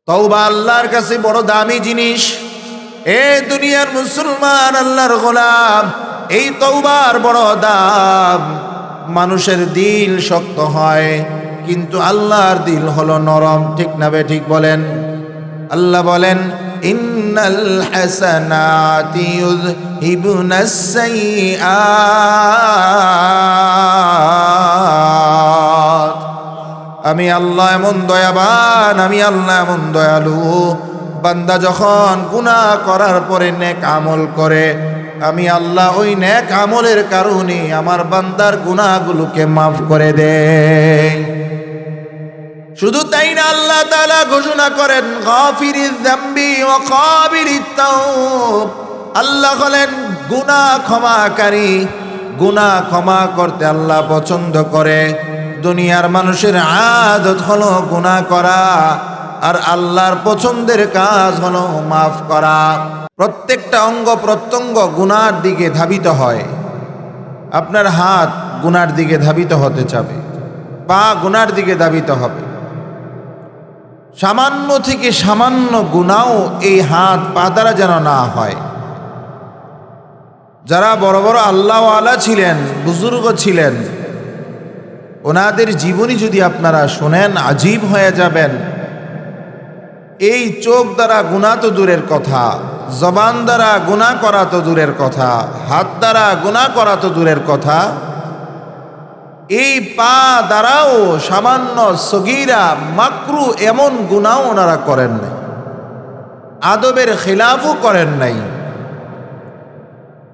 তওবা আল্লাহর কাছে বড় দামি জিনিস। এ দুনিয়ার মুসলমান, আল্লাহর গোলাম, এই তওবার বড় দাম। মানুষের দিল শক্ত হয়, কিন্তু আল্লাহর দিল হলো নরম। ঠিক না বে ঠিক বলেন? আল্লাহ বলেন, ইন্নাল হাসানাতি ইউযহিবুনাস সাইয়্যাত। আমি আল্লাহ এমন দয়াবান, আমি আল্লাহ এমন দয়ালু। বান্দা যখন গুনাহ করার পরে নেক আমল করে, আমি আল্লাহ ওই নেক আমলের কারণে আমার বান্দার গুনাহগুলোকে মাফ করে দেয়। শুধু তাই না, আল্লাহ তাআলা ঘোষণা করেন, গাফিরিয যামবি ওয়া কাবিলিত তাওব। আল্লাহ হলেন গুনাহ ক্ষমাকারী। গুনাহ ক্ষমা করতে আল্লাহ পছন্দ করে। দুনিয়ার মানুষের আদত হলো গুনাহ করা, আর আল্লাহর পছন্দের কাজ হলো মাফ করা। প্রত্যেকটা অঙ্গ প্রত্যঙ্গ গুনার দিকে ধাবিত হয়। আপনার হাত গুনার দিকে ধাবিত হতে চাবে, পা গুনার দিকে ধাবিত হবে। সামান্য থেকে সামান্য গুনাও এই হাত পা দ্বারা যেন না হয়। যারা বড় বড় আল্লাহওয়ালা ছিলেন, বুজুর্গ ছিলেন, ওনাদের জীবনী যদি আপনারা শোনেন, আজীব হয়ে যাবেন। এই চোখ দ্বারা গুনাহ তো দূরের কথা, জবান দ্বারা গুনাহ করা তো দূরের কথা, হাত দ্বারা গুনাহ করা তো দূরের কথা, এই পা দ্বারাও সামান্য সগীরা মাকরু এমন গুনাহ ওনারা করেন নাই, আদবের খিলাফও করেন নাই।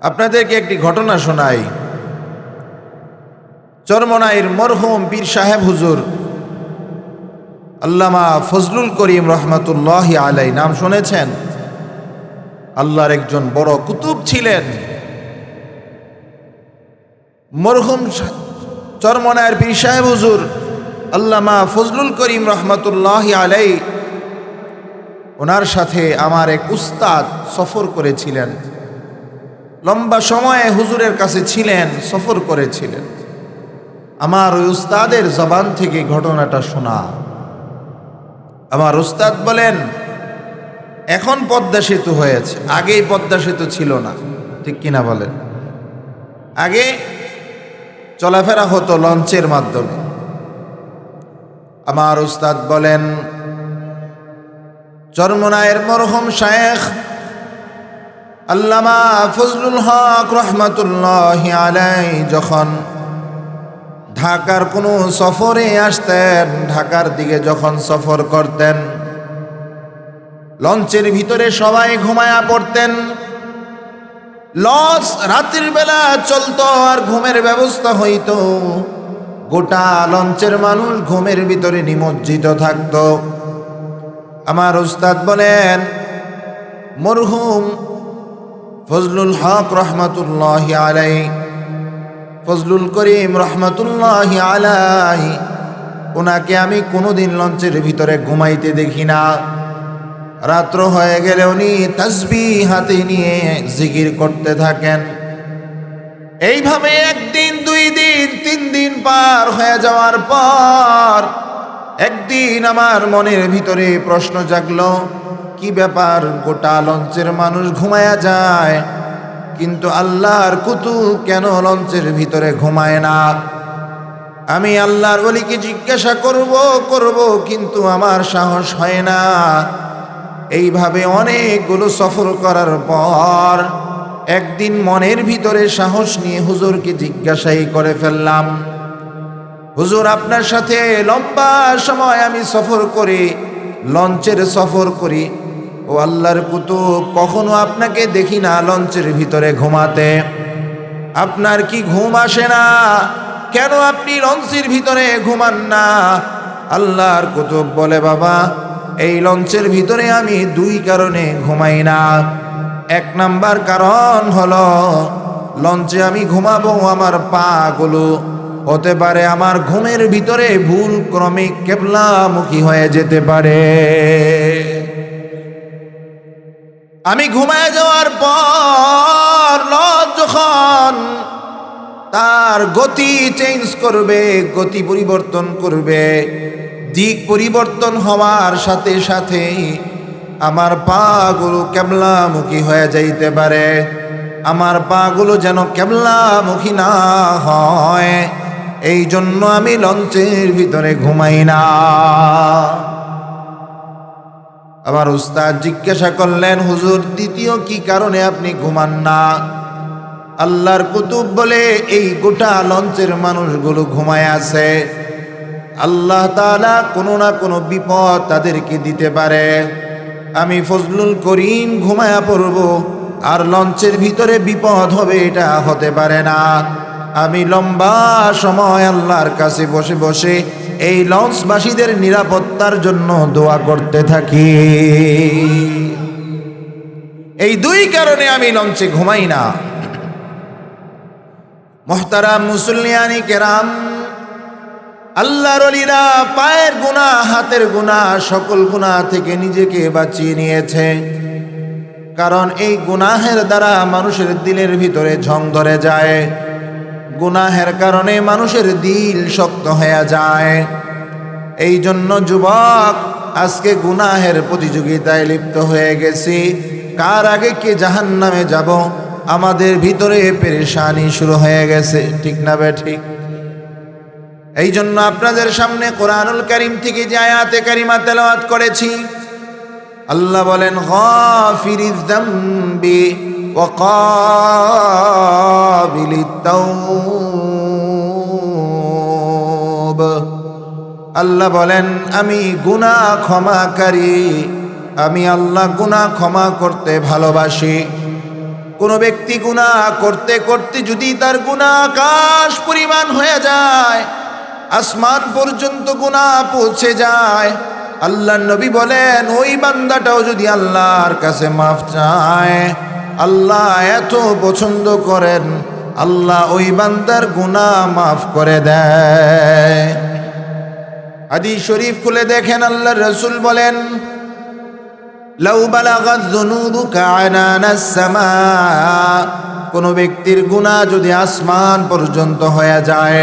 আপনাদেরকে একটি ঘটনা শোনাই। চরমনাইর মরহুম পীর সাহেব হুজুর আল্লামা ফজলুল করিম রহমাতুল্লাহি আলাইহি, নাম শুনেছেন? আল্লাহর একজন বড় কুতুব ছিলেন। মরহুম চরমনাইর পীর সাহেব হুজুর আল্লামা ফজলুল করিম রহমাতুল্লাহি আলাইহি, ওনার সাথে আমার এক উস্তাদ সফর করেছিলেন। লম্বা সময়ে হুজুরের কাছে ছিলেন, সফর করেছিলেন। আমার ওই উস্তাদের জবান থেকে ঘটনাটা শোনা। আমার উস্তাদ বলেন, এখন পদ্মা সেতু হয়েছে, আগেই পদ্মা সেতু ছিল না। ঠিক কিনা বলেন? আগে চলাফেরা হতো লঞ্চের মাধ্যমে। আমার উস্তাদ বলেন, চরমনাইয়ের মরহুম শায়েখ আল্লামা ফজলুল হক রহমাতুল্লাহি আলাইহি যখন ঢাকার কোনো সফরে আসতেন, ঢাকার দিকে যখন সফর করতেন, লঞ্চের ভিতরে সবাই ঘুমায়া পড়তেন। লঞ্চ রাতের বেলা চলতো আর ঘুমের ব্যবস্থা হইতো। গোটা লঞ্চের মানুষ ঘুমের ভিতরে নিমজ্জিত থাকতো। আমার উস্তাদ বলেন, মরহুম ফজলুল হক রহমাতুল্লাহি আলাইহি, ফজলুল করিম রহমাতুল্লাহি আলাইহি, ওনাকে আমি কোনোদিন লঞ্চের ভিতরে ঘুমাইতে দেখি না। রাত্র হয়ে গেলে উনি তাসবিহ হাতে নিয়ে জিকির করতে থাকেন। এইভাবে একদিন, 2 দিন, 3 দিন পার হয়ে যাওয়ার পর একদিন আমার মনের ভিতরে প্রশ্ন জাগলো, কি ব্যাপার, গোটা লঞ্চের মানুষ ঘুমায়া যায়, কিন্তু আল্লাহর কুতুব কেন লঞ্চের ভিতরে ঘুমায় না? আমি আল্লাহর ওলিকে জিজ্ঞাসা করব, কিন্তু আমার সাহস হয় না। এইভাবে অনেকগুলো সফর করার পর একদিন মনের ভিতরে সাহস নিয়ে হুজুরকে জিজ্ঞাসাই করে ফেললাম, হুজুর, আপনার সাথে লম্বা সময় আমি সফর করি, লঞ্চের সফর করি, ও আল্লাহর কুতুব, কখনো আপনাকে দেখি না লঞ্চের ভিতরে ঘুমাতে। আপনার কি ঘুম আসে না? কেন আপনি লঞ্চের ভিতরে ঘুমান না? আল্লাহর কুতুব বলে, বাবা, এই লঞ্চের ভিতরে আমি 2 কারণে ঘুমাই না। 1 নাম্বার কারণ হলো, লঞ্চে আমি ঘুমাবো, আমার পা গুলো হতে পারে আমার ঘুমের ভিতরে ভুল ক্রমে কিবলামুখী হয়ে যেতে পারে। আমি ঘুমায় যাওয়ার পর লঞ্চ যখন তার গতি চেঞ্জ করবে, গতি পরিবর্তন করবে, দিক পরিবর্তন হওয়ার সাথে সাথে আমার পাগুলো কেবলামুখী হয়ে যাইতে পারে, আমার পাগুলো যেন কেবলামুখী না হয়, এই জন্য আমি লঞ্চের ভিতরে ঘুমাই না। আমার উস্তাদ জিজ্ঞাসা করলেন, হুজুর দ্বিতীয় কি কারণে আপনি ঘুমান না? আল্লাহর কুতুব বলে এই গোটা লঞ্চের মানুষগুলো ঘুমায় আছে, আল্লাহ তাআলা কোনো না কোনো বিপদ তাদেরকে দিতে পারে। আমি ফজলুল করিম ঘুমায়া পড়ব আর লঞ্চের ভিতরে বিপদ হবে, এটা হতে পারে না। আমি লম্বা সময় আল্লাহর কাছে বসে বসে এই লঞ্চবাসীদের নিরাপত্তার জন্য দোয়া করতে থাকি। এই দুই কারণে আমি লঞ্চে ঘুমাই না। মুহতারাম মুসল্লিয়ানি কেরাম, আল্লাহর ওলিরা পায়ের গুনাহ, হাতের গুনাহ, সকল গুনাহ থেকে নিজেকে বাঁচিয়ে নিয়েছে। কারণ এই গুনাহের দ্বারা মানুষের দিলের ভিতরে ঝং ধরে যায়, গুনাহের কারণে মানুষের দিল শক্ত হয়ে যায়। এই জন্য যুবক, আজকে গুনাহের প্রতিযোগিতায় লিপ্ত হয়ে গেছি, কার আগে কে জাহান্নামে যাব, আমাদের ভিতরে পেরেশানি শুরু হয়ে গেছে, ঠিক না বে ঠিক? এই জন্য আপনাদের সামনে কোরআনুল কারীম থেকে যে আয়াতে কারিমা তেলাওয়াত করেছি, আল্লাহ বলেন গাফিরিয যামবি ওয়া কাবিলিত তাওব। আল্লাহ বলেন আমি গুনাহ ক্ষমাকারী, আমি আল্লাহ গুনাহ ক্ষমা করতে ভালোবাসি। কোন ব্যক্তি গুনাহ করতে করতে যদি তার গুনাহ আকাশ পরিমাণ হয়ে যায়, আসমান পর্যন্ত গুনাহ পৌঁছে যায়, আল্লাহর নবী বলেন ওই বান্দাটাও যদি আল্লাহর কাছে মাফ চায়, আল্লাহ এত পছন্দ করেন, আল্লাহ ওই বান্দার গুনাহ মাফ করে দেয়। হাদিস শরীফ খুলে দেখেন, আল্লাহর রাসূল বলেন লাউ বালাগাত যুনুবুকা আনানাস সামা, কোন ব্যক্তির গুনাহ যদি আসমান পর্যন্ত হয়ে যায়,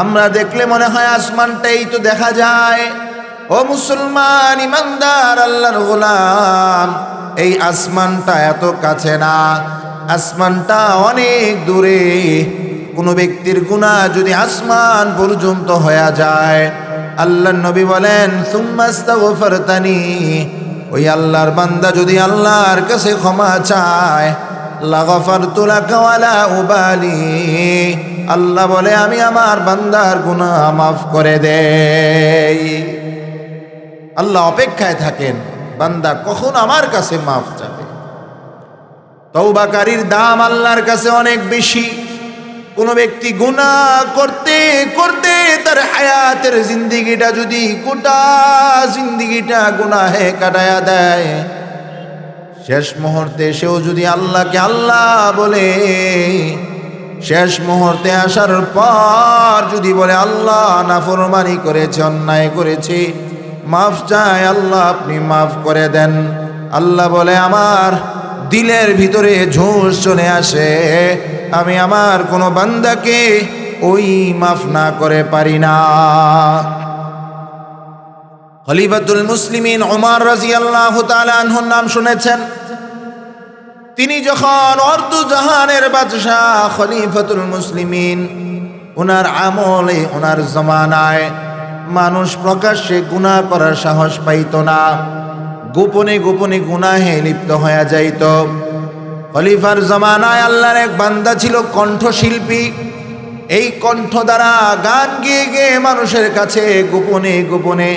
আমরা দেখলে মনে হয় আসমানটাই তো দেখা যায়। ও মুসলমান ইমানদার আল্লাহর গোলাম, এই আসমানটা এত কাছে না, আসমানটা অনেক দূরে। কোন ব্যক্তির গুনাহ যদি আসমান পর্যন্ত হয়ে যায়, আল্লাহর নবী বলেন সুম্মা আস্তাগফারতানি, ওই আল্লাহর বান্দা যদি আল্লাহর কাছে ক্ষমা চায়, লাগাফারতু লাকা ওয়ালা উবালি, আল্লাহ বলে আমি আমার বান্দার গুনাহ মাফ করে দেই। আল্লাহ অপেক্ষায় থাকেন বান্দা কখন আমার কাছে মাফ চাবে। তওবাকারীর দাম আল্লাহর কাছে অনেক বেশি। কোন ব্যক্তি গুনাহ করতে করতে তার হায়াতের জিন্দেগিটা যদি গোটা জিন্দেগিটা গুনাহে কাটায়া দেয়, শেষ মুহূর্তে সেও যদি আল্লাহকে আল্লাহ বলে, শেষ মুহূর্তে আসার পর যদি বলে আল্লাহ নাফরমানি করেছে, অন্যায় করেছি, মাফ চাই, আল্লাহ আপনি মাফ করে দেন, আল্লাহ বলে আমার দিলের ভিতরে ঝোঁস চলে আসে, আমি আমার কোনো বান্দাকে ওই মাফ না করে পারি না। খলিফাতুল মুসলিমিন ওমর রাদিয়াল্লাহু তাআলা আনহুর নাম শুনেছেন। তিনি যখন অর্ধ জাহানের বাদশাহ খলিফাতুল মুসলিমিন, ওনার আমলে ওনার জমানায় মানুষ প্রকাশ্যে গুনাহ করার সাহস পাইত না, গোপনে গোপনে গুনাহে লিপ্ত হয়ে যাইত। খলিফার জমানায় আল্লাহর এক বান্দা ছিল কণ্ঠশিল্পী। এই কণ্ঠ দ্বারা গান গেয়ে গেয়ে মানুষের কাছে গোপনে গোপনে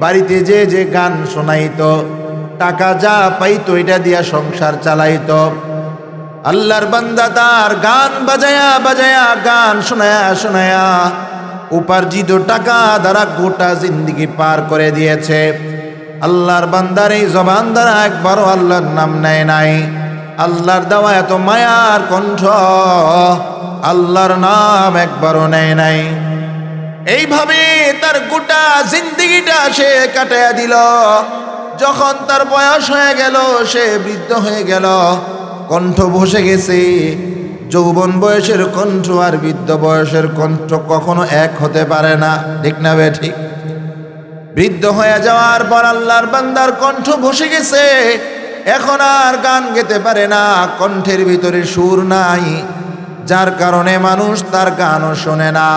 বাড়িতে যে যে গান শোনাইত, টাকা যা পাইতো এটা দিয়া সংসার চালাইতো। আল্লাহর বান্দা তার গান বাজায়া বাজায়া, গান শোনায়া শোনায়া উপার্জিত টাকা দ্বারা গোটা জিন্দেগি পার করে দিয়েছে। আল্লাহর বান্দার এই জবান দ্বারা একবারও আল্লাহর নাম নেয় নাই। আল্লাহর দেওয়া এত মায়ার কণ্ঠ, আল্লাহর নাম একবারও নেয় নাই। এইভাবে তার গোটা জিন্দেগিটা সে কাটাইয়া দিল। যখন তার বয়স হয়ে গেল, সে বৃদ্ধ হয়ে গেল, কণ্ঠ বসে গেছে। যৌবন বয়সের কণ্ঠ আর বৃদ্ধ বয়সের কণ্ঠ কখনো এক হতে পারে না, ঠিক না বে ঠিক? বৃদ্ধ হয়ে যাওয়ার পর আল্লাহর বান্দার কণ্ঠ বসে গেছে, এখন আর গান গেতে পারে না, কণ্ঠের ভিতরে সুর নাই, যার কারণে মানুষ তার গানও শোনে না,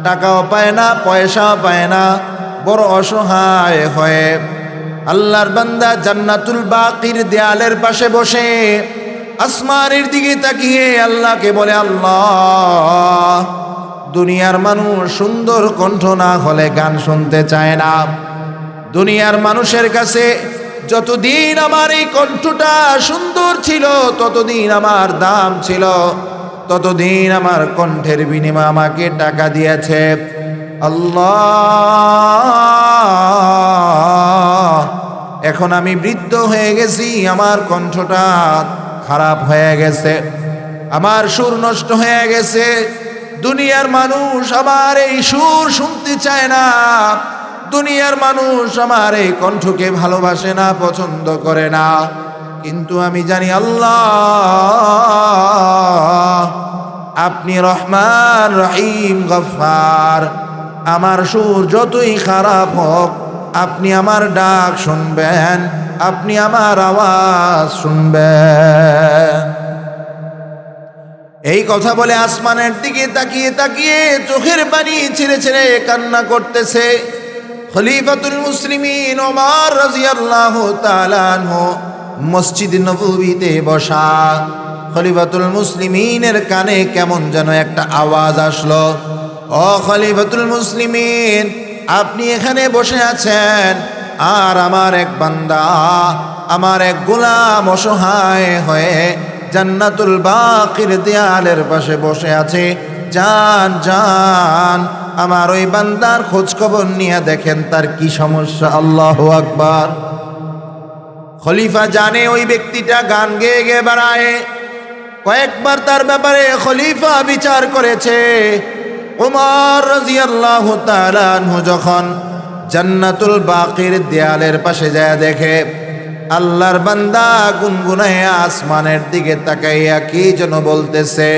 টাকাও পায় না, পয়সাও পায় না, বড় অসহায় হয়ে আল্লাহর বান্দা জান্নাতুল বাকির দেয়ালের পাশে বসে আসমানের দিকে তাকিয়ে আল্লাহকে বলে, আল্লাহ, দুনিয়ার মানুষ সুন্দর কণ্ঠ না হলে গান শুনতে চায় না। দুনিয়ার মানুষের কাছে যতদিন আমার এই কণ্ঠটা সুন্দর ছিল, ততদিন আমার দাম ছিল, ততদিন আমার কণ্ঠের বিনিময়ে আমাকে টাকা দিয়েছে। আল্লাহ, এখন আমি বৃদ্ধ হয়ে গেছি, আমার কণ্ঠটা খারাপ হয়ে গেছে, আমার সুর নষ্ট হয়ে গেছে, দুনিয়ার মানুষ আমার এই সুর শুনতে চায় না, দুনিয়ার মানুষ আমার এই কণ্ঠকে ভালোবাসে না, পছন্দ করে না। কিন্তু আমি জানি আল্লাহ, আপনি রহমান, রহিম, গফফার, আমার সুর যতই খারাপ হোক আপনি আমার ডাক শুনবেন, আপনি আমার আওয়াজ শুনবেন। এই কথা বলে আসমানের দিকে তাকিয়ে তাকিয়ে চোখের পানি ছেড়ে ছেড়ে কান্না করতেছে খলিফাতুল মুসলিমিন ওমর রাদিয়াল্লাহু তাআলা আনহু মসজিদ নববীতে বসা। খলিফাতুল মুসলিমিনের কানে কেমন যেন একটা আওয়াজ আসলো, ও খলিফাতুল মুসলিমিন, আপনি এখানে বসে আছেন, আর আমার এক বান্দা, আমার এক গোলাম অসহায় হয়ে জান্নাতুল বাকির দেয়ালের পাশে বসে আছে, যান যান আমার ওই বান্দার খোঁজ খবর নিয়ে দেখেন তার কি সমস্যা। আল্লাহু আকবার। খলিফা জানে ওই ব্যক্তিটা গান গেয়ে গেয়ে বেড়ায়, কয়েকবার তার ব্যাপারে খলিফা বিচার করেছে। ওমর রাদিয়াল্লাহু তাআলা আনহু যখন জান্নাতুল বাকির দেয়ালের পাশে যায় দেখে আল্লাহর বান্দা গুনগুনায় আসমানের দিকে তাকাইয়া কি যেন বলতেছে,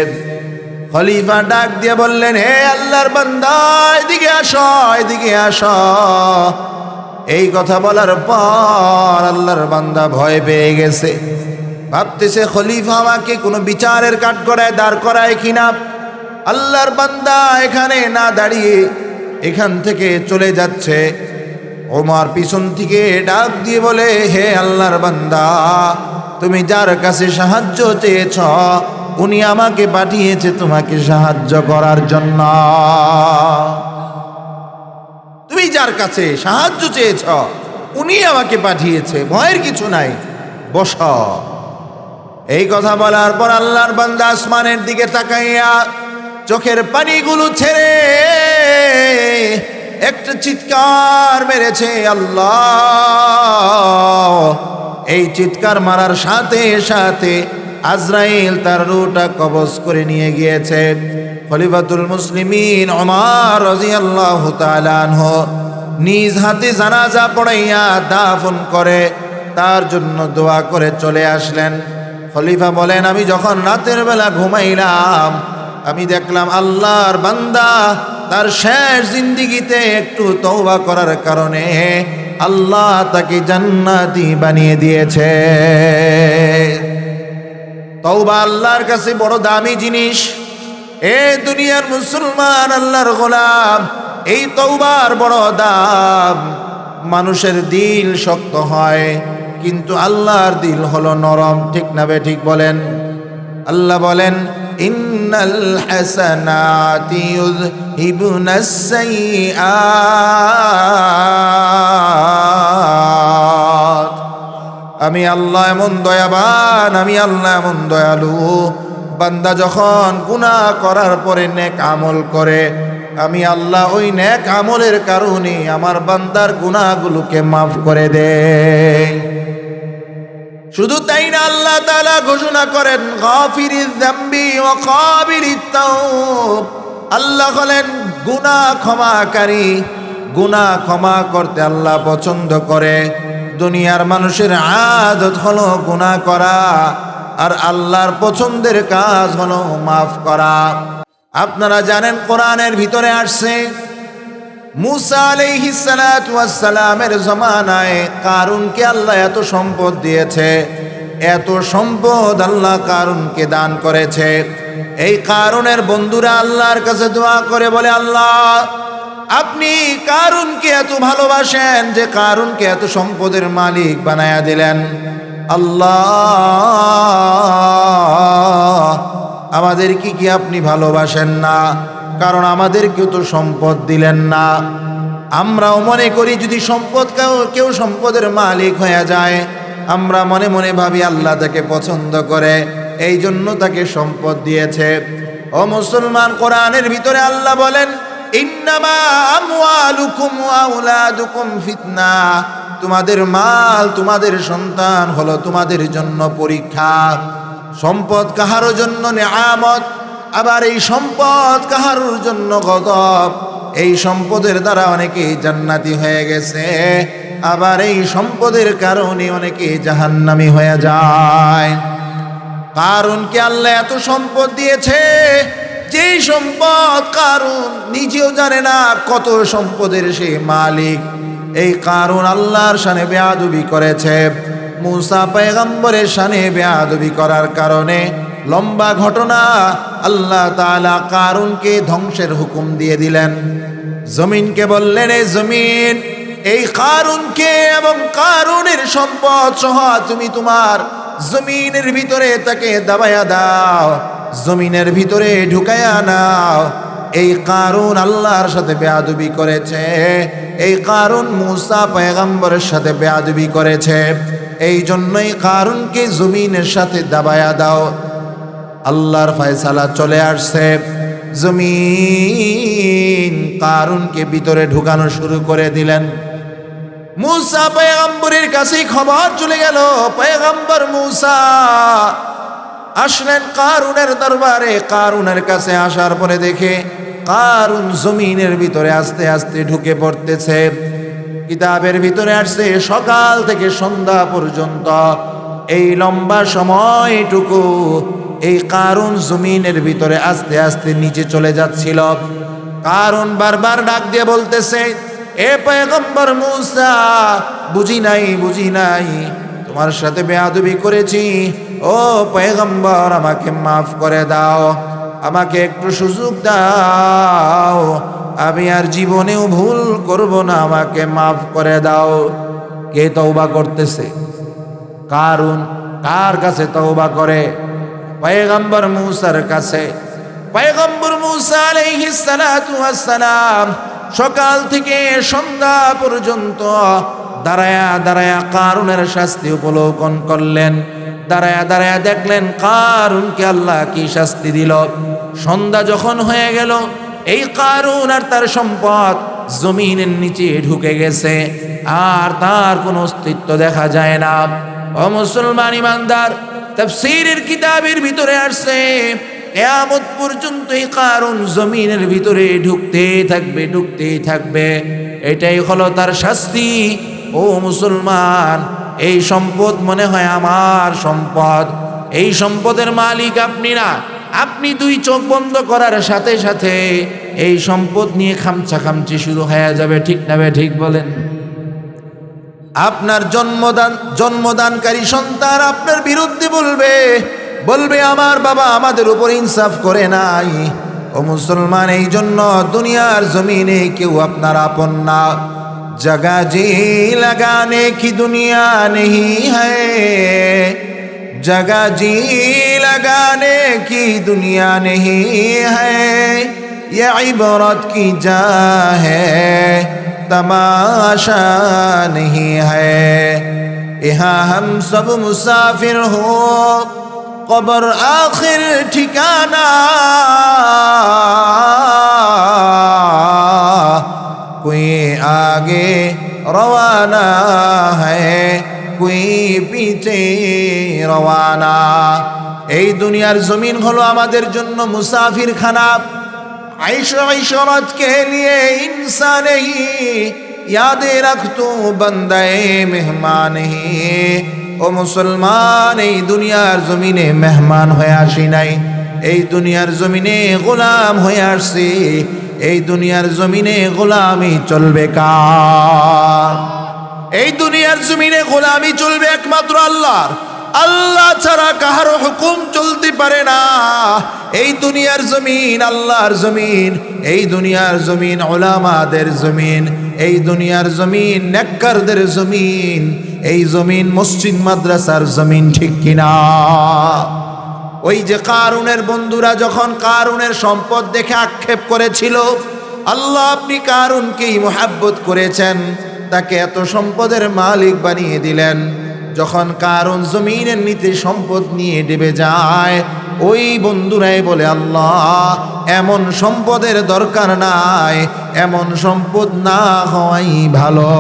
খলিফা ডাক দিয়ে বললেন, হে আল্লাহর বান্দা, এদিকে আসো, এদিকে আসো। এই কথা বলার পর আল্লাহর বান্দা ভয় পেয়ে গেছে, ভাবতেছে খলিফা আমাকে কোনো বিচারের কাঠগড়ায় দাঁড় করায় কিনা। আল্লাহর বান্দা এখানে না দাঁড়িয়ে এখান থেকে চলে যাচ্ছে। ওমর পিছন থেকে ডাক দিয়ে বলে, হে আল্লাহর বান্দা, তুমি যার কাছে সাহায্য চেয়েছ উনি আমাকে পাঠিয়েছে তোমাকে সাহায্য করার জন্য। তুমি যার কাছে সাহায্য চেয়েছ উনি আমাকে পাঠিয়েছে, ভয়ের কিছু নাই, বস। এই কথা বলার পর আল্লাহর বান্দা আসমানের দিকে তাকাইয়া চোখের পানিগুলো ছেড়ে একটা চিৎকার মেরেছে, আল্লাহ। এই চিৎকার মারার সাথে সাথে আজরাইল তার রূহটা কবজ করে নিয়ে গিয়েছে। খলিফাতুল মুসলিমিন ওমর রাদিয়াল্লাহু তাআলা আনহু নিজ হাতে জানাজা পড়াইয়া দাফন করে তার জন্য দোয়া করে চলে আসলেন। খলিফা বলেন, আমি যখন রাতের বেলা ঘুমাইলাম আমি দেখলাম আল্লাহর বান্দা তার শেষ জিন্দেগিতে একটু তওবা করার কারণে আল্লাহ তাকে জান্নাতি বানিয়ে দিয়েছে। তওবা আল্লাহর কাছে বড় দামি জিনিস। এ দুনিয়ার মুসলমান, আল্লাহর গোলাম, এই তওবার বড় দাম। মানুষের দিল শক্ত হয় কিন্তু আল্লাহর দিল হলো নরম, ঠিক না বে ঠিক বলেন? আল্লাহ বলেন, ইন্নাল হাসানাতি ইউযহিবুনাস সাইয়্যাত। আমি আল্লাহ এমন দয়াবান, আমি আল্লাহ এমন দয়ালু। বান্দা যখন গুনাহ করার পরে নেক আমল করে আমি আল্লাহ ওই নেক আমলের কারণে আমার বান্দার গুনাহগুলোকে মাফ করে দেয়। শুধু তাই না, আল্লাহ তাআলা ঘোষণা করেন গাফিরিয যামবি ওয়া কাবিলিত তাওব। আল্লাহ হলেন গুনাহ ক্ষমাকারী, গুনাহ ক্ষমা করতে আল্লাহ পছন্দ করে। দুনিয়ার মানুষের আদত হলো গুনাহ করা, আর আল্লাহর পছন্দের কাজ হলো মাফ করা। আপনারা জানেন কোরআনের ভিতরে আসছে মুসা আলাইহিস সালাতু ওয়াস সালামের জামানায় কারুনকে আল্লাহ এত সম্পদ দিয়েছে, এত সম্পদ আল্লাহ কারুনকে দান করেছে। এই কারুনের বন্ধুরা আল্লাহর কাছে দোয়া করে বলে, আল্লাহ আপনি কারুনকে এত ভালোবাসেন যে কারুনকে এত সম্পদের মালিক বানায়া দিলেন। আল্লাহ আমাদের কি আপনি ভালোবাসেন না? কারণ আমাদেরকেও তো সম্পদ দিলেন না। আমরাও মনে করি যদি সম্পদ কেউ সম্পদের মালিক হয়ে যায়, আমরা মনে মনে ভাবি আল্লাহ তাকে পছন্দ করে, এই জন্য তাকে সম্পদ দিয়েছে। ও মুসলমান, কোরআনের ভিতরে আল্লাহ বলেন, ইন্নামা আমওয়ালুকুম ওয়া আওলাদুকুম ফিতনা, তোমাদের মাল, তোমাদের সন্তান হলো তোমাদের জন্য পরীক্ষা। সম্পদ কাহারো জন্য নিয়ামত, আবার এই সম্পদ কাহারোর জন্য গজব। এই সম্পদের দ্বারা অনেকে জান্নাতি হয়ে গেছে, আবার এই সম্পদের কারণে অনেকে জাহান্নামী হয়ে যায়। কারুনকে আল্লাহ এত সম্পদ দিয়েছে, যেই সম্পদ কারুন নিজেও জানে না কত সম্পদের সে মালিক। এই কারুন আল্লাহর শানে বেয়াদবি করেছে। মুসা পয়গম্বরের শানে বেয়াদবি করার কারণে লম্বা ঘটনা, আল্লাহ তাআলা কারুনকে ধ্বংসের হুকুম দিয়ে দিলেন। জমিনকে বললেন, এই জমিন, এই কারুনকে এবং কারুনের সম্পদ সহ তুমি তোমার জমিনের ভিতরে তাকে দাবায়া দাও, জমিনের ভিতরে ঢুকায়া নাও। এই কারুন আল্লাহর সাথে বেয়াদবি করেছে, এই কারুন মুসা পয়গম্বরের সাথে বেয়াদবি করেছে, এই জন্যই কারুনকে জমিনের সাথে দাবায়া দাও। আল্লাহর ফয়সালা চলে আসছে, জমিন কারুনকে ভিতরে ঢুকানো শুরু করে দিলেন। মুসা পয়গম্বরের কাছে খবর চলে গেল। পয়গম্বর মুসা আসলেন কারুনের দরবারে। কারুনের কাছে আসার পরে দেখে কারুন জমিনের ভিতরে আস্তে আস্তে ঢুকে পড়তেছে। কিতাবের ভিতরে আসছে সকাল থেকে সন্ধ্যা পর্যন্ত এই লম্বা সময়টুকু এই কারুন জমিনের ভিতরে আস্তে আস্তে নিচে চলে যাচ্ছিল। কারুন বারবার ডাক দিয়ে বলতেছে, এ পয়গম্বর মুসা, বুঝি নাই তোমার সাথে বেয়াদবি করেছি। ও পয়গম্বর, আমাকে মাফ করে দাও, আমাকে একটু সুযোগ দাও, আমি আর জীবনেও ভুল করব না, আমাকে মাফ করে দাও। কে তওবা করতেছে? কারুন। কার কাছে তওবা করে? পয়গম্বর মুসার কাছে। পয়গম্বর মুসা আলাইহিস সালাতু ওয়াস সালাম সকাল থেকে সন্ধ্যা পর্যন্ত দাঁড়ায়া কারুনের শাস্তি উপলোকন করলেন। দাঁড়ায়া দেখলেন কারুনকে আল্লাহ কি শাস্তি দিল। সন্ধ্যা যখন হয়ে গেল, এই কারুন আর তার সম্পদ জমিনের নিচে ঢুকে গেছে, আর তার কোনো অস্তিত্ব দেখা যায় না। ও মুসলমান ইমানদার, তাফসীরের কিতাবের ভিতরে আসছে কিয়ামত পর্যন্ত এই কারুন জমিনের ভিতরে ঢুকতেই থাকবে। এটাই হলো তার শাস্তি। ও মুসলমান, এই সম্পদ মনে হয় আমার সম্পদ, এই সম্পদের মালিক আপনি না। আপনি দুই চোখ বন্ধ করার সাথে সাথে এই সম্পদ নিয়ে খামচি শুরু হয়ে যাবে। ঠিক না বে ঠিক বলেন? আপনার জন্মদানকারী সন্তান আপনার বিরুদ্ধে বলবে আমার বাবা আমাদের উপর ইনসাফ করে নাই। ও মুসলমান, এই জন্য দুনিয়ার জমিনে কেউ আপনার আপন না। जगह जी लगाने की दुनिया नहीं है, जगह जी लगाने की दुनिया नहीं है, ये इबरत की जा है, तमाशा नहीं है। यहाँ हम सब मुसाफिर हो, कब्र आखिर ठिकाना, कोई आगे रवाना है, कोई पीछे रवाना। এই দুনিয়ার জমিন হলো আমাদের জন্য মুসাফির খানা। আইশরাত কে লিয়ে ইনসান হি ইয়াদে রাখতো বান্দায়ে মেহমান হি। ও মুসলমান, এই দুনিয়ার জমিনে মেহমান হয়ে আসি নাই, এই দুনিয়ার জমিনে গোলাম হয়ে আসছি। এই দুনিয়ার জমিনে গোলামি চলবে কার? এই দুনিয়ার জমিনে গোলামি চলবে একমাত্র আল্লাহর। আল্লাহ ছাড়া কাহারও হুকুম চলতে পারে না। এই দুনিয়ার জমিন আল্লাহর জমিন, এই দুনিয়ার জমিন উলামাদের জমিন, এই দুনিয়ার জমিন নেককারদের জমিন, এই জমিন মসজিদ মাদ্রাসার জমিন, ঠিক কিনা? ওই যে কারুনের বন্ধুরা যখন কারুনের সম্পদ দেখে আক্ষেপ করেছিল, আল্লাহ আপনি কারুনকেই মুহাব্বত করেছেন, তাকে এত সম্পদের মালিক বানিয়ে দিলেন। যখন কারুন জমিনের নিতে সম্পদ নিয়ে ডেবে যায়, ওই বন্ধুরাই বলে আল্লাহ এমন সম্পদের দরকার নাই, এমন সম্পদ না হওয়াই ভালো।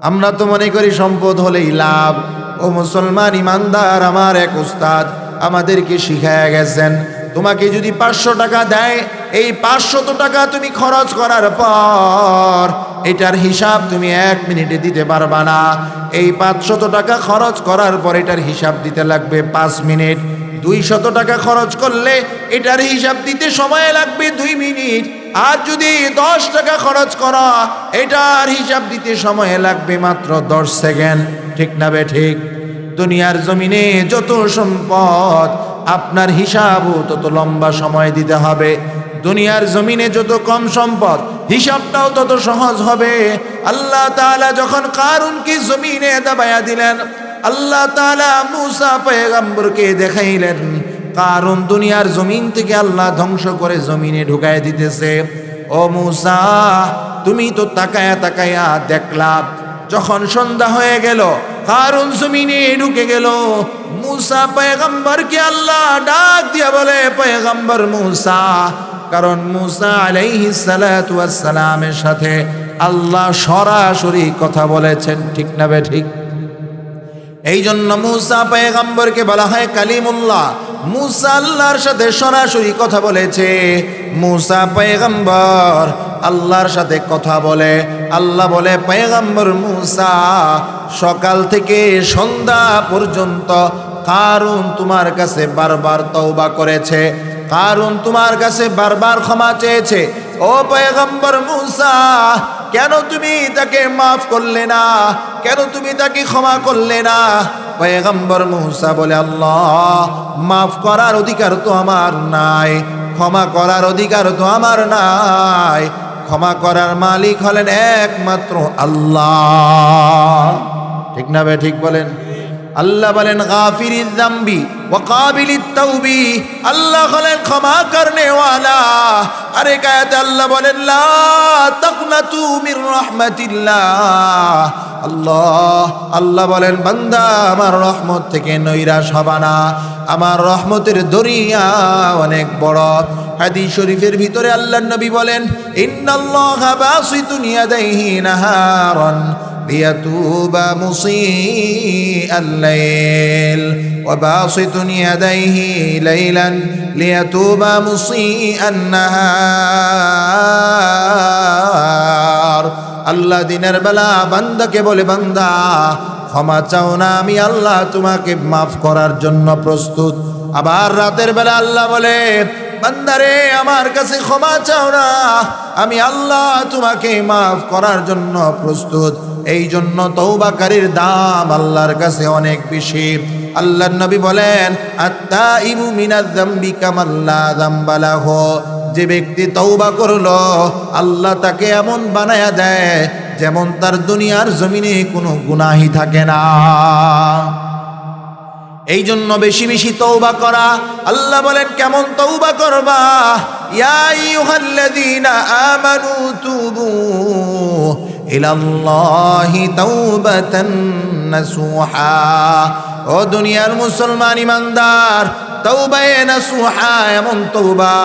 আমরা তো মনে করি সম্পদ হলেই লাভ। ও মুসলমান ইমানদার, আমার এক উস্তাদ আমাদেরকে শিখায়া গেছেন, তোমাকে যদি 500 টাকা দেয়, এই 500 টাকা তুমি খরচ করার পর এটার হিসাব তুমি 1 মিনিটে দিতে পারবা না। এই 500 টাকা খরচ করার পর এটার হিসাব দিতে লাগবে 5 মিনিট। 200 টাকা খরচ করলে এটার হিসাব দিতে সময় লাগবে 2 মিনিট। আর যদি 10 টাকা খরচ করা, এটার হিসাব দিতে সময় লাগবে মাত্র 10 সেকেন্ড। ঠিক না বে ঠিক? দুনিয়ার জমিনে যত সম্পদ, আপনার হিসাবও তত লম্বা সময় দিতে হবে। দুনিয়ার জমিনে যত কম সম্পদ, হিসাবটাও তত সহজ হবে। আল্লাহ তাআলা যখন কারুনকে জমিনে দাবায়া দিলেন, আল্লাহ তাআলা মূসা পয়গম্বরকে দেখাইলেন কারুন দুনিয়ার জমিন থেকে আল্লাহ ধ্বংস করে জমিনে ঢুকায় দিতেছে। ও মূসা, তুমি তো তাকায়া তাকায়া দেখলা। যখন সন্ধ্যা হয়ে গেল, কারুন জমিনে ঢুকে গেল। মূসা পয়গম্বরকে আল্লাহ ডাক দিয়া বলে, পয়গম্বর মূসা, কারণ মূসা আলাইহিস সালাতু ওয়াস সালামের সাথে আল্লাহ সরাসরি কথা বলেছেন, ঠিক না বে ঠিক? এই জন্য মূসা পয়গম্বরকে বলা হয় কালিমুল্লাহ। মূসা আল্লাহর সাথে সরাসরি কথা বলেছে। মূসা পয়গম্বর আল্লাহর সাথে কথা বলে। আল্লাহ বলে, পয়গম্বর মূসা, সকাল থেকে সন্ধ্যা পর্যন্ত কারুন তোমার কাছে বারবার তওবা করেছে, কারুন তোমার কাছে বারবার ক্ষমা চেয়েছে। ও পয়গম্বর মূসা, কেন তুমি তাকে মাফ করলে না? কেন তুমি তাকে ক্ষমা করলে না? পয়গম্বর মূসা বলে, আল্লাহ, মাফ করার অধিকার তো আমার নাই, ক্ষমা করার অধিকার তো আমার নাই। ক্ষমা করার মালিক হলেন একমাত্র আল্লাহ। ঠিক না বে ঠিক বলেন? আল্লাহ বলেন গাফিরিজ যামবি ওয়া কাবিলিত তাওবি, আল্লাহ হলেন ক্ষমা করনে ওয়ালা। আরে কায়াতে আল্লাহ বলেন লা তাকনাতু মির রাহমাতিল্লাহ। আল্লাহ বলেন বান্দা আমার রহমত থেকে নৈরাশ হবা না, আমার রহমতের দরিয়া অনেক বড়। হাদিস শরীফের ভিতরে আল্লাহর নবী বলেন, ইন্নাল্লাহা বাসিতুন ইয়াদাইহি নাহারান লিয়াতুবা মুসিআল লাইল ওয়া বাসিতুন ইয়াদাইহি লাইলান লিয়াতুবা মুসিআন নাহার। আল্লাহ দিনের বেলা বান্দাকে বলে, বান্দা ক্ষমা চাও না, আমি আল্লাহ তোমাকে মাফ করার জন্য প্রস্তুত। আবার রাতের বেলা আল্লাহ বলে, বান্দারে আমার কাছে ক্ষমা চাও না, আমি আল্লাহ তোমাকে মাফ করার জন্য প্রস্তুত। এই জন্য তওবাকারীর দাম আল্লাহর কাছে অনেক বেশি। আল্লাহর নবী বলেন, আত্তাইবু মিনাজ যামবি কামাল্লা যামবা লাহু। যে ব্যক্তি তওবা করলো, আল্লাহ তাকে এমন বানায়া দেয় যেমন তার দুনিয়ার জমিনে কোনো গুনাহই থাকে না। এই জন্য বেশি বেশি তওবা করা। আল্লাহ বলেন, কেমন তওবা করবা? ইয়া আইয়ুহাল্লাযীনা আমানু তুবু ইলাল্লাহি তাওবাতান নাসুহা। ও দুনিয়ার মুসলমান ইমানদার, তাওবায়ে নাসুহা এমন তওবা,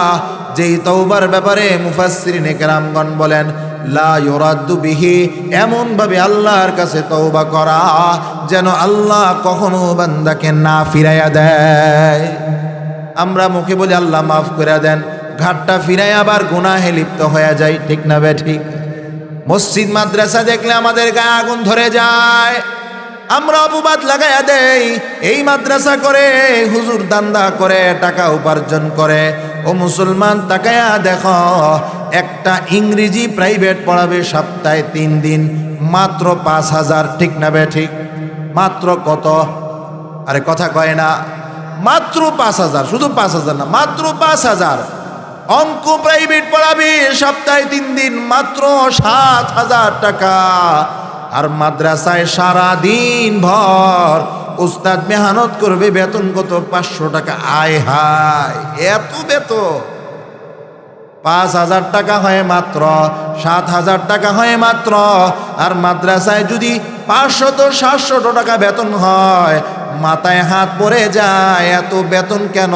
যেই তওবার ব্যাপারে মুফাসসিরিনে কেরামগণ বলেন লা ইউরাদ্দু বিহি, এমন ভাবে আল্লাহর কাছে তওবা করা যেন আল্লাহ কখনো বান্দাকে না ফিরাইয়া দেয়। আমরা মুখে বলি আল্লাহ মাফ করে দেন, ঘাটটা ফিরাই আবার গুনাহে লিপ্ত হয়ে যায়। ঠিক না বে ঠিক? মসজিদ মাদ্রাসা দেখলে আমাদের গায়ে আগুন ধরে যায়। আমরা অপবাদ লাগাইয়া দেই এই মাদ্রাসা করে হুজুর দান্দা করে টাকা উপার্জন করে। ও মুসলমান, তাকায়া দেখো, একটা ইংরেজি প্রাইভেট পড়াবে সপ্তাহে 3 দিন, মাত্র 5,000। ঠিক না বে ঠিক? মাত্র কত? আরে কথা কয় না, মাত্র 5,000। শুধু 5,000 না, মাত্র 5,000। অঙ্ক প্রাইভেট পড়াবে সপ্তাহে 3 দিন, মাত্র 7,000 টাকা। আর মাদ্রাসায় সারা দিন ভর উস্তাদ মেহনত করবে, বেতন কত? 500 টাকা। আয় হায়, এত বেতন! 5,000 টাকা হয় মাত্র, 7,000 টাকা হয় মাত্র। আর মাদ্রাসায় যদি 500-700 টাকা বেতন হয়, মাথায় হাত পড়ে যায়। এত বেতন কেন?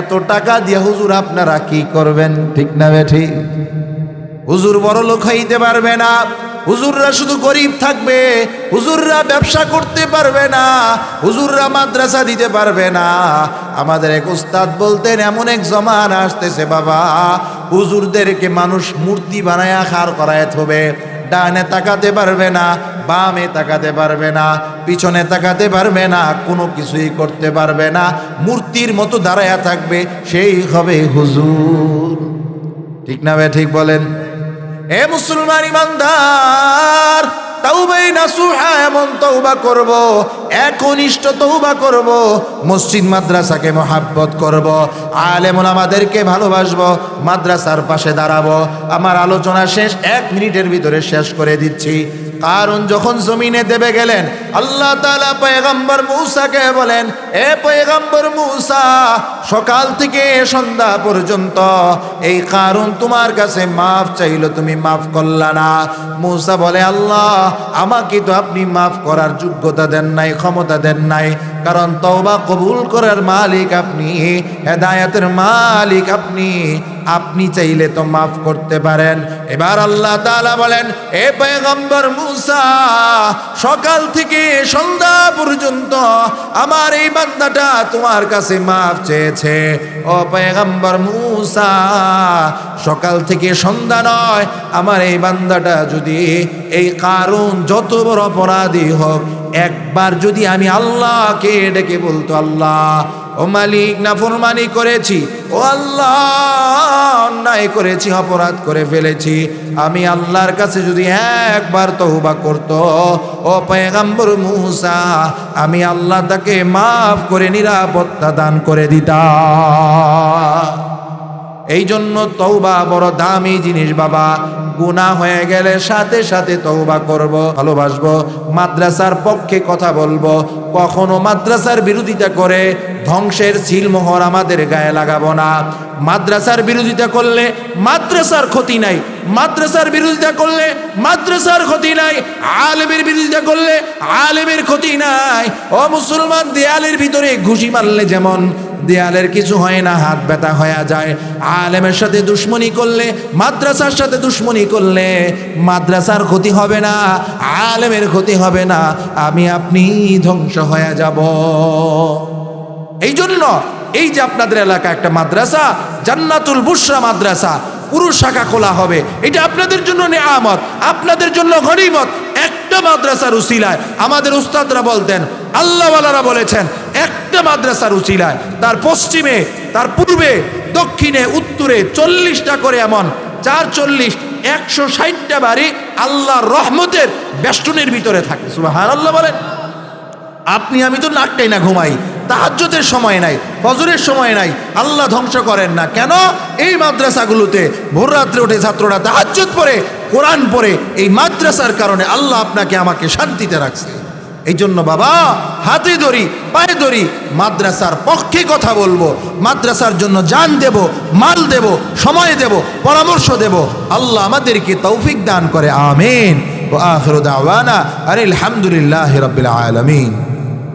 এত টাকা দিয়ে হুজুর আপনারা কি করবেন? ঠিক না বেঠি? হুজুর বড় লোক হইতে পারবে না, হুজুররা শুধু গরিব থাকবে, হুজুররা ব্যবসা করতে পারবে না, হুজুররা মাদ্রাসা দিতে পারবে না। আমাদের এক উস্তাদ বলতেন, এমন এক জমানা আসতেছে বাবা, হুজুরদেরকে মানুষ মূর্তি বানায়া খাড় করায় থবে। ডানে তাকাতে পারবে না, বামে তাকাতে পারবে না, পিছনে তাকাতে পারবে না, কোনো কিছুই করতে পারবে না, মূর্তির মতো দাঁড়ায়া থাকবে, সেই হবে হুজুর। ঠিক না ভাই? ঠিক বলেন। এ মুসলমান ইমানদার, তাওবায়ে নাসুহা, এমন তওবা করব, একনিষ্ঠ তওবা করব, মসজিদ মাদ্রাসাকে মহাব্বত করব, আলেম ওলামাদেরকে ভালোবাসবো, মাদ্রাসার পাশে দাঁড়াবো। আমার আলোচনা শেষ, 1 মিনিটের ভিতরে শেষ করে দিচ্ছি। কারণ যখন জমিনে দেবে গেলেন, আল্লাহ তাআলা পয়গম্বর মূসাকে বলেন, এ পয়গম্বর মূসা, সকাল থেকে সন্ধ্যা পর্যন্ত এই কারণ তোমার কাছে মাফ চাইলো, তুমি মাফ করলা না। মূসা বলে, আল্লাহ, আমাকে তো আপনি মাফ করার যোগ্যতা দেন নাই, ক্ষমতা দেন নাই, কারণ তওবা কবুল করার মালিক আপনি, হেদায়েতের মালিক আপনি, আপনি চাইলে তো মাফ করতে পারেন। এবার আল্লাহ তাআলা বলেন, এ পয়গম্বর মূসা, সকাল থেকে সন্ধ্যা পর্যন্ত আমার এই বান্দাটা তোমার কাছে মাফ চেয়েছে। ও পয়গম্বর মূসা, সকাল থেকে সন্ধ্যা নয়, আমার এই বান্দাটা যদি এই কারণ যত বড় অপরাধী হোক, একবার যদি আমি আল্লাহকে ডেকে বলতো, আল্লাহ ও মালিক, নাফরমানি করেছি, ও আল্লাহ অন্যায় করেছি, অপরাধ করে ফেলেছি, আমি আল্লাহর কাছে যদি একবার তওবা করত, ও পয়গম্বর মূসা, আমি আল্লাহ তাকে মাফ করে নিরাপত্তা দান করে দিতাম। এই জন্য তওবা বড় দামি জিনিস বাবা। গুনাহ হয়ে গেলে সাথে সাথে তওবা করব, ভালোবাসবো, মাদ্রাসার পক্ষে কথা বলবো, কখনো মাদ্রাসার বিরোধিতা করে ধ্বংসের সিলমোহর আমাদের গায়ে লাগাবো না। মাদ্রাসার বিরোধিতা করলে মাদ্রাসার ক্ষতি নাই, মাদ্রাসার বিরোধিতা করলে মাদ্রাসার ক্ষতি নাই, আলেমের বিরোধিতা করলে আলেমের ক্ষতি নাই। ও মুসলমান, দেয়ালের ভিতরে ঘুষি মারলে যেমন দেয়ালের কিছু হয় না, হাত ব্যথা হয়ে যায়, আলেমের সাথে দুশ্মনী করলে, মাদ্রাসার সাথে দুশ্মনী করলে মাদ্রাসার ক্ষতি হবে না, আলেমের ক্ষতি হবে না, আমি আপনি ধ্বংস হয়ে যাব। এই জন্য এই যে আপনাদের এলাকায় একটা মাদ্রাসা, জান্নাতুল বুশরা মাদ্রাসা, পুরুষ শাখা খোলা হবে, এটা আপনাদের জন্য নেয়ামত, আপনাদের জন্য গনিমত। একটা মাদ্রাসার উসিলায়, আমাদের উস্তাদরা বলতেন, আল্লাহওয়ালারা বলেছেন, একটা মাদ্রাসার উসিলায় তার পশ্চিমে, তার পূর্বে, দক্ষিণে, উত্তরে 40টা করে, এমন 440, 160টা বাড়ি আল্লাহর রহমতের বেষ্টনীর ভিতরে থাকে। সুবহানাল্লাহ বলেন। আপনি আমি তো নাকটাই না ঘুমাই, তাহাজ্জুদের সময় নাই, ফজরের সময় নাই, আল্লাহ ধ্বংস করেন না কেন? এই মাদ্রাসাগুলোতে ভোর রাত্রে উঠে ছাত্ররা তাহাজ্জুদ পড়ে, কোরআন পড়ে, এই মাদ্রাসার কারণে আল্লাহ আপনাকে আমাকে শান্তিতে রাখছে। এই জন্য বাবা, হাতে ধরি, পায়ে ধরি, মাদ্রাসার পক্ষে কথা বলবো, মাদ্রাসার জন্য জান দেব, মাল দেব, সময় দেব, পরামর্শ দেব। আল্লাহ আমাদেরকে তৌফিক দান করে। আমিন। ওয়া আখিরু দাওয়ানা আলহামদুলিল্লাহি রাব্বিল আলামিন।